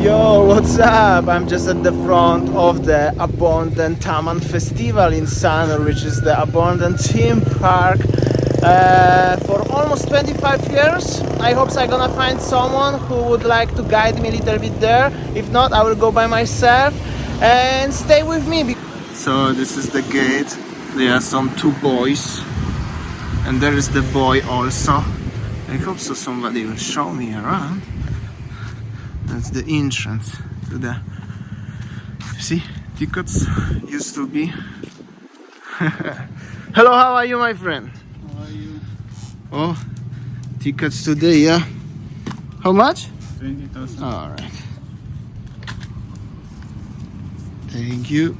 Yo, what's up? I'm just at the front of the Abundant Taman Festival in Sanur, which is the Abundant theme park. For almost 25 years. I hope I'm gonna find someone who would like to guide me a little bit there. If not, I will go by myself and stay with me. So this is the gate. There are some two boys, and there is the boy also. I hope so somebody will show me around. That's the entrance to the, see, tickets used to be. Hello, how are you, my friend? How are you? Oh, tickets today, yeah. How much? 20,000. All right. Thank you.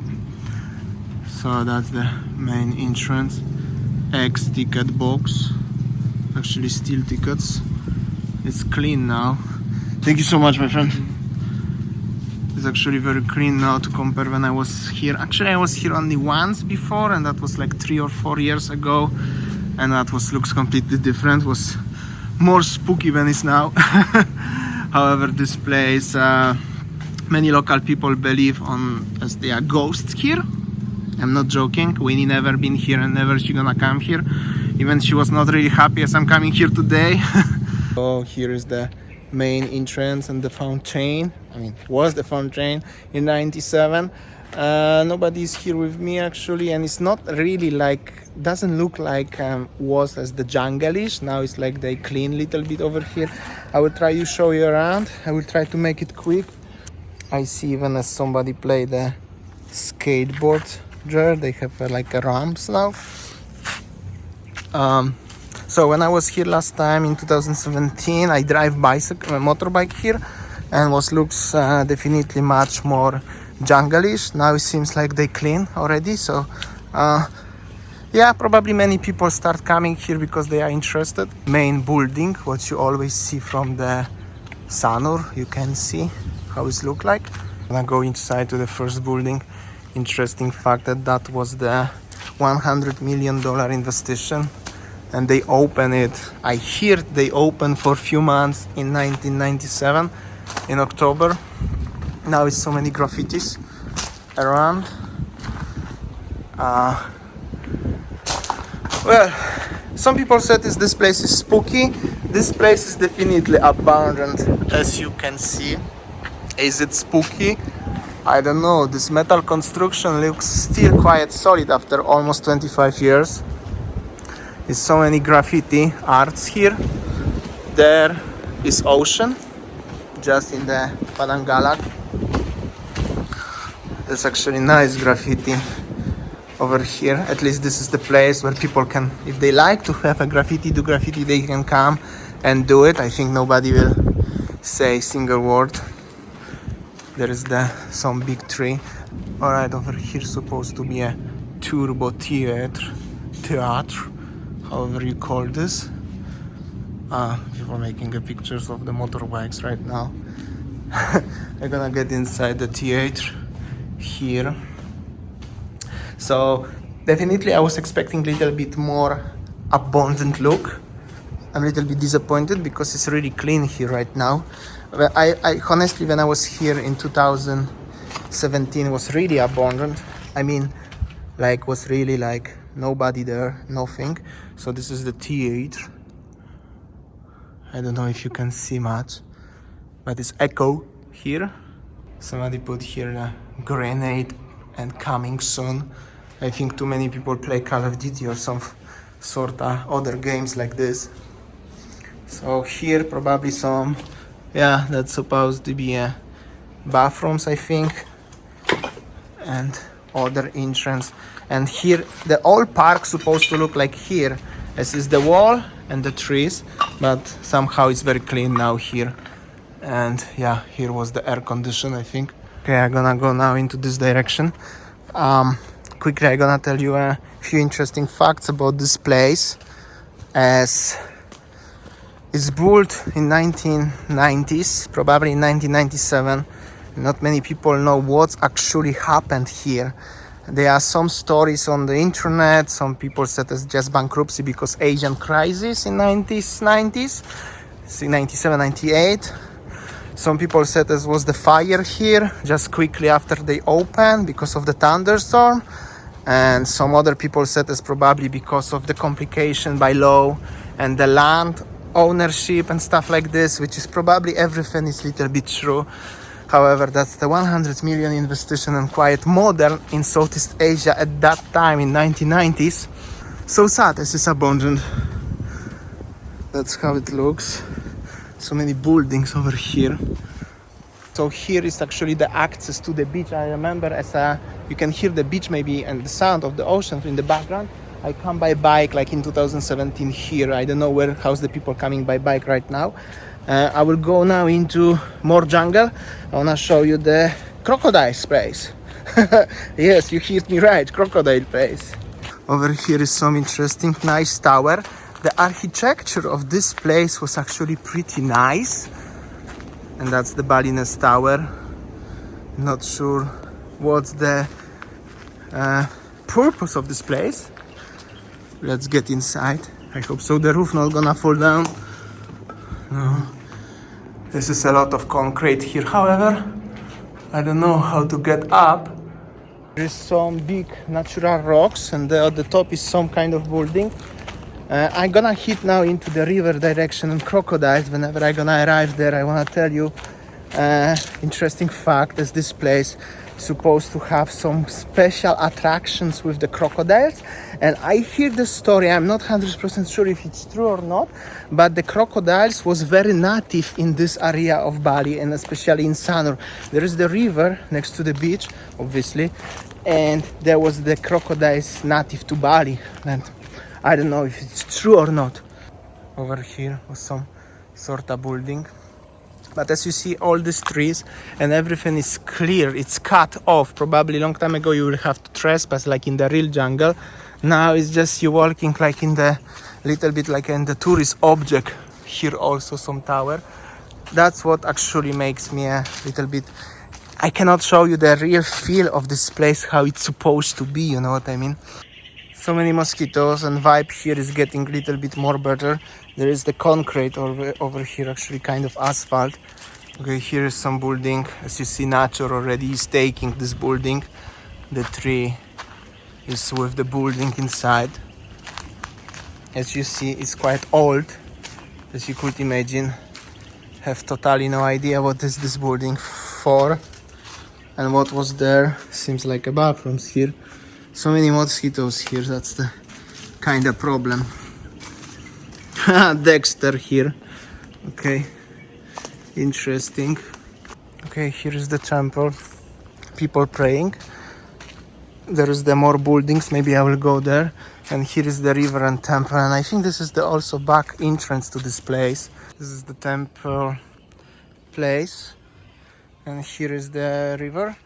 So that's the main entrance. X ticket box. Actually, still tickets. It's clean now. Thank you so much, my friend. It's actually very clean now to compare when I was here. Actually, I was here only once before, and that was like 3 or 4 years ago, and that looks completely different. It was more spooky than it's now. However, this place, many local people believe as there are ghosts here. I'm not joking. Winnie never been here and never she gonna come here. Even she was not really happy as I'm coming here today. So here is the main entrance and the fountain. I mean, was the fountain in '97. Nobody is here with me actually, and it's not really like, doesn't look like was as the jungle-ish. Now it's like they clean a little bit over here. I will try to show you around. I will try to make it quick. I see even as somebody play the skateboard there. They have like a ramps now. So when I was here last time in 2017, I drive motorbike here, and looks definitely much more jungle-ish. Now it seems like they clean already. So yeah, probably many people start coming here because they are interested. Main building, what you always see from the Sanur, you can see how it look like. I'm gonna go inside to the first building. Interesting fact that was the $100 million investigation, and they opened it. I hear they opened for a few months in 1997 in October. Now it's so many graffitis around. Well, some people said this place is spooky. This place is definitely abandoned, as you can see. Is it spooky? I don't know. This metal construction looks still quite solid after almost 25 years. There's so many graffiti arts here. There is ocean, just in the Padangalak. There's actually nice graffiti over here. At least this is the place where people can, if they like to have a graffiti, do graffiti, they can come and do it. I think nobody will say a single word. There is some big tree. Alright, over here supposed to be a turbo theater, however you call this. People making pictures of the motorbikes right now. I'm gonna get inside the theater here. So definitely I was expecting a little bit more abundant look. I'm a little bit disappointed because it's really clean here right now. I honestly, when I was here in 2017, it was really abundant. I mean, like, was really like nobody there, nothing. So this is the theater. I don't know if you can see much, but it's echo here. Somebody put here a grenade and coming soon. I think too many people play Call of Duty or some sort of other games like this. So here probably some, yeah, that's supposed to be bathrooms, I think, and other entrance. And here the old park supposed to look like here, as is the wall and the trees, but somehow it's very clean now here. And yeah, here was the air condition, I think. Okay, I'm gonna go now into this direction. Quickly, I'm gonna tell you a few interesting facts about this place. As it's built in 1990s, probably in 1997. Not many people know what's actually happened here. There are some stories on the internet. Some people said it's just bankruptcy because Asian crisis in 90s, 97, 98. Some people said it was the fire here just quickly after they opened because of the thunderstorm. And some other people said it's probably because of the complication by law and the land ownership and stuff like this, which is probably everything is a little bit true. However, that's the 100 million investigation and quite modern in Southeast Asia at that time in 1990s. So sad, this is abandoned. That's how it looks. So many buildings over here. So here is actually the access to the beach. I remember you can hear the beach maybe and the sound of the ocean in the background. I come by bike like in 2017 here. I don't know how's the people coming by bike right now. I will go now into more jungle. I want to show you the crocodile place. Yes, you heard me right, crocodile place. Over here is some interesting, nice tower. The architecture of this place was actually pretty nice. And that's the Balinese Tower. Not sure what's the purpose of this place. Let's get inside. I hope so the roof not gonna fall down. No. This is a lot of concrete here, however. I don't know how to get up. There's some big natural rocks and at the top is some kind of building. I'm gonna hit now into the river direction and crocodiles. Whenever I'm gonna arrive there, I wanna tell you interesting fact is this place is supposed to have some special attractions with the crocodiles. And I hear the story, I'm not 100% sure if it's true or not, but the crocodiles was very native in this area of Bali and especially in Sanur. There is the river next to the beach, obviously, and there was the crocodiles native to Bali. And I don't know if it's true or not. Over here was some sort of building. But as you see, all these trees and everything is clear. It's cut off. Probably a long time ago you will have to trespass like in the real jungle. Now it's just you walking like in the little bit like in the tourist object. Here also some tower. That's what actually makes me a little bit... I cannot show you the real feel of this place, how it's supposed to be, you know what I mean? So many mosquitoes and vibe here is getting a little bit more better. There is the concrete over here, actually kind of asphalt. Okay, here is some building. As you see, nature already is taking this building. The tree is with the building inside. As you see, it's quite old. As you could imagine, have totally no idea what is this building for and what was there. Seems like a bathrooms here. So many mosquitoes here, that's the kind of problem. Dexter here. Okay, interesting. Okay, here is the temple. People praying. There is the more buildings, maybe I will go there. And here is the river and temple. And I think this is the also back entrance to this place. This is the temple place. And here is the river.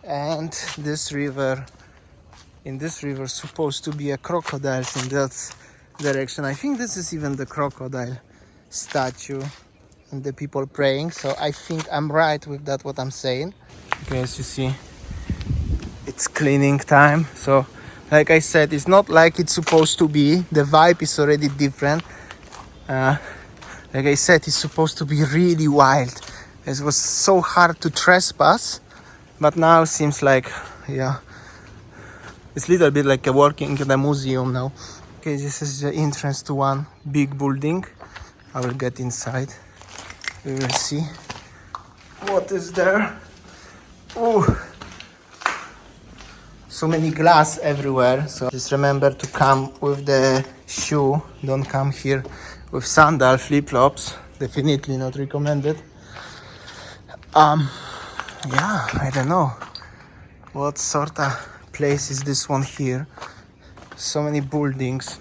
And this river, in this river supposed to be a crocodile in that direction. I think this is even the crocodile statue and the people praying. So I think I'm right with that what I'm saying. Okay, as you see, it's cleaning time. So like I said, it's not like it's supposed to be. The vibe is already different. Like I said, it's supposed to be really wild. It was so hard to trespass, but now it seems like, yeah, it's a little bit like a working in a museum now. Okay, this is the entrance to one big building. I will get inside. We will see what is there. Oh, so many glass everywhere. So just remember to come with the shoe. Don't come here with sandal, flip-flops. Definitely not recommended. Yeah, I don't know what sort of place is this one here. So many buildings,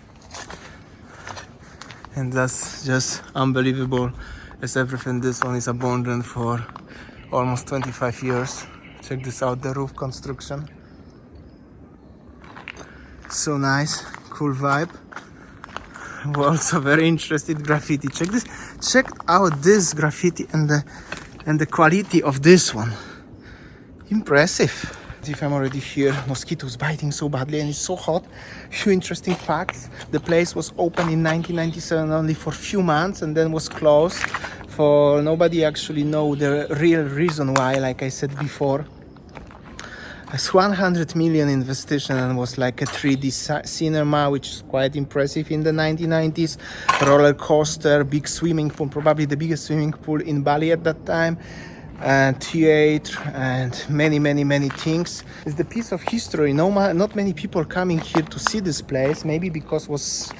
and that's just unbelievable as everything. This one is abandoned for almost 25 years. Check this out, the roof construction. So nice, cool vibe. We're also very interested graffiti. Check this, check out this graffiti and the quality of this one. Impressive. If I'm already here, mosquitoes biting so badly and it's so hot. Few interesting facts. The place was open in 1997 only for a few months and then was closed beautiful. Nobody actually know the real reason why, like I said before. It's 100 million investigation and was like a 3D cinema, which is quite impressive in the 1990s. Roller coaster, big swimming pool, probably the biggest swimming pool in Bali at that time. And theater and many things. It's the piece of history. Not many people coming here to see this place, maybe because it was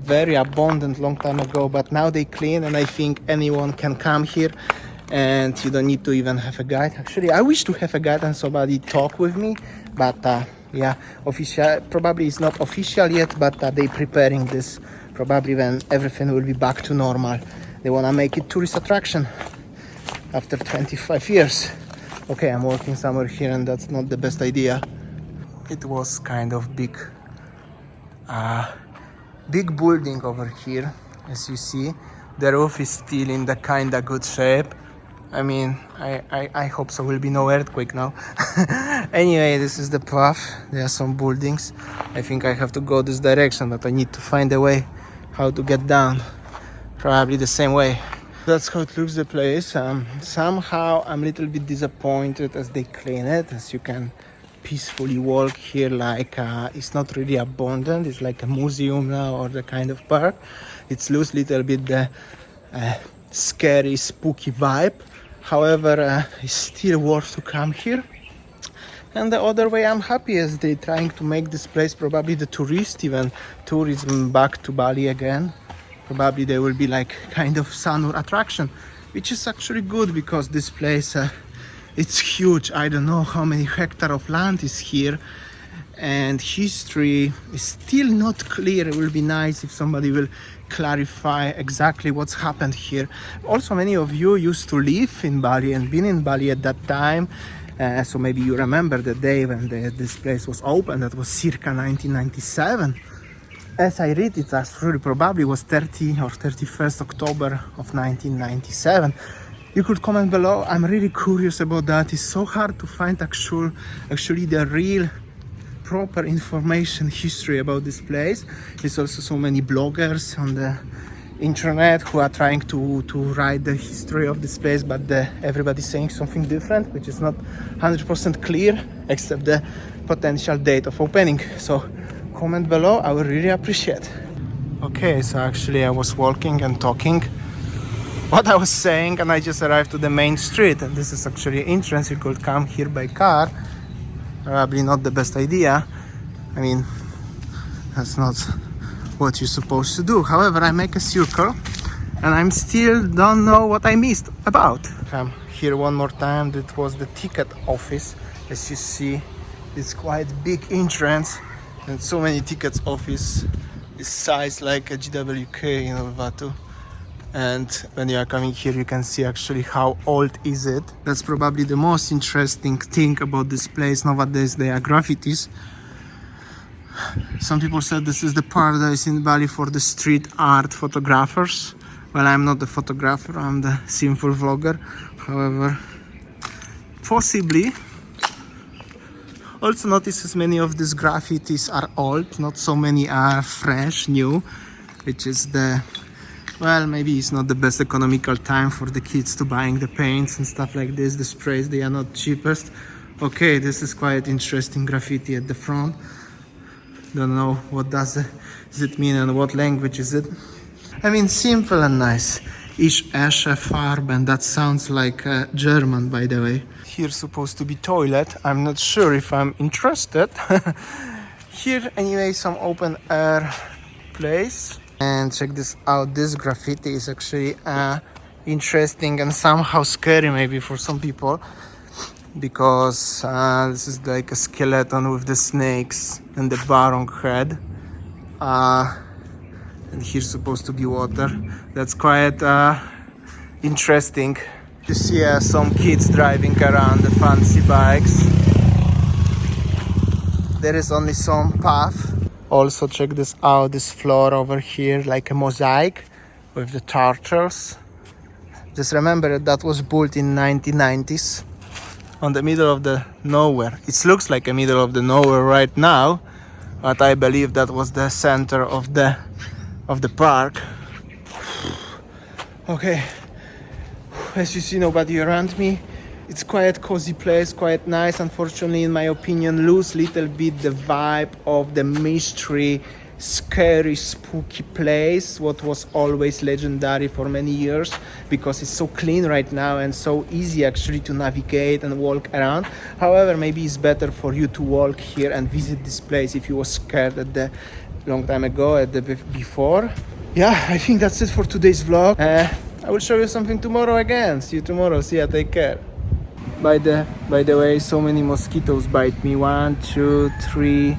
very abundant long time ago, but now they clean and I think anyone can come here and you don't need to even have a guide. Actually, I wish to have a guide and somebody talk with me, but yeah, official probably it's not official yet, but they preparing this probably when everything will be back to normal. They want to make it tourist attraction after 25 years. Okay, I'm working somewhere here and that's not the best idea. It was kind of big building over here, as you see. The roof is still in the kinda good shape. I mean, I hope so will be no earthquake now. Anyway, this is the path. There are some buildings. I think I have to go this direction, but I need to find a way how to get down. Probably the same way. That's how it looks, the place. Somehow I'm a little bit disappointed as they clean it. As you can peacefully walk here, like it's not really abundant. It's like a museum now or the kind of park. It's lose little bit the scary, spooky vibe. However, it's still worth to come here. And the other way, I'm happy as they're trying to make this place probably the tourism back to Bali again. Probably there will be like kind of Sanur attraction, which is actually good because this place, it's huge. I don't know how many hectares of land is here. And history is still not clear. It will be nice if somebody will clarify exactly what's happened here. Also, many of you used to live in Bali and been in Bali at that time. So maybe you remember the day when this place was opened. That was circa 1997. As I read it, actually probably was 30 or 31st October of 1997. You could comment below. I'm really curious about that. It's so hard to find actually the real proper information, history about this place. There's also so many bloggers on the internet who are trying to write the history of this place, but everybody's saying something different, which is not 100% clear, except the potential date of opening. So comment below, I would really appreciate. Okay, so actually I was walking and talking what I was saying, and I just arrived to the main street, and this is actually entrance. You could come here by car. Probably not the best idea. I mean, that's not what you're supposed to do. However, I make a circle and I'm still don't know what I missed about. I'm here one more time. That was the ticket office. As you see, it's quite big entrance and so many tickets office. This size like a GWK in Vanuatu. And when you are coming here, you can see actually how old is it. That's probably the most interesting thing about this place. Nowadays, there are graffitis. Some people said this is the paradise in Bali for the street art photographers. Well, I'm not the photographer, I'm the simple vlogger. However, possibly. Also notice many of these graffitis are old, not so many are fresh, new, which is the, well, maybe it's not the best economical time for the kids to buying the paints and stuff like this. The sprays, they are not cheapest. Okay, this is quite interesting graffiti at the front. Don't know what does it mean and what language is it. I mean, simple and nice. Ich esse Farben, that sounds like German, by the way. Here's supposed to be toilet. I'm not sure if I'm interested. Here, anyway, some open air place. And check this out. This graffiti is actually interesting and somehow scary, maybe for some people, because this is like a skeleton with the snakes and the barong head. And here's supposed to be water. That's quite interesting. You see some kids driving around the fancy bikes. There is only some path. Also check this out, this floor over here, like a mosaic with the turtles. Just remember that was built in 1990s on the middle of the nowhere. It looks like a middle of the nowhere right now, but I believe that was the center of the park. Okay, as you see, nobody around me. It's quite cozy place, quite nice. Unfortunately, in my opinion, lose little bit the vibe of the mystery, scary, spooky place, what was always legendary for many years, because it's so clean right now and so easy actually to navigate and walk around. However, maybe it's better for you to walk here and visit this place if you were scared at the long time ago, at the before. Yeah, I think that's it for today's vlog. I will show you something tomorrow again. See you tomorrow. See ya. Take care. By the way, so many mosquitoes bite me. 1, 2, 3,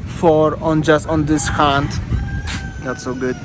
4 on just on this hand. Not so good.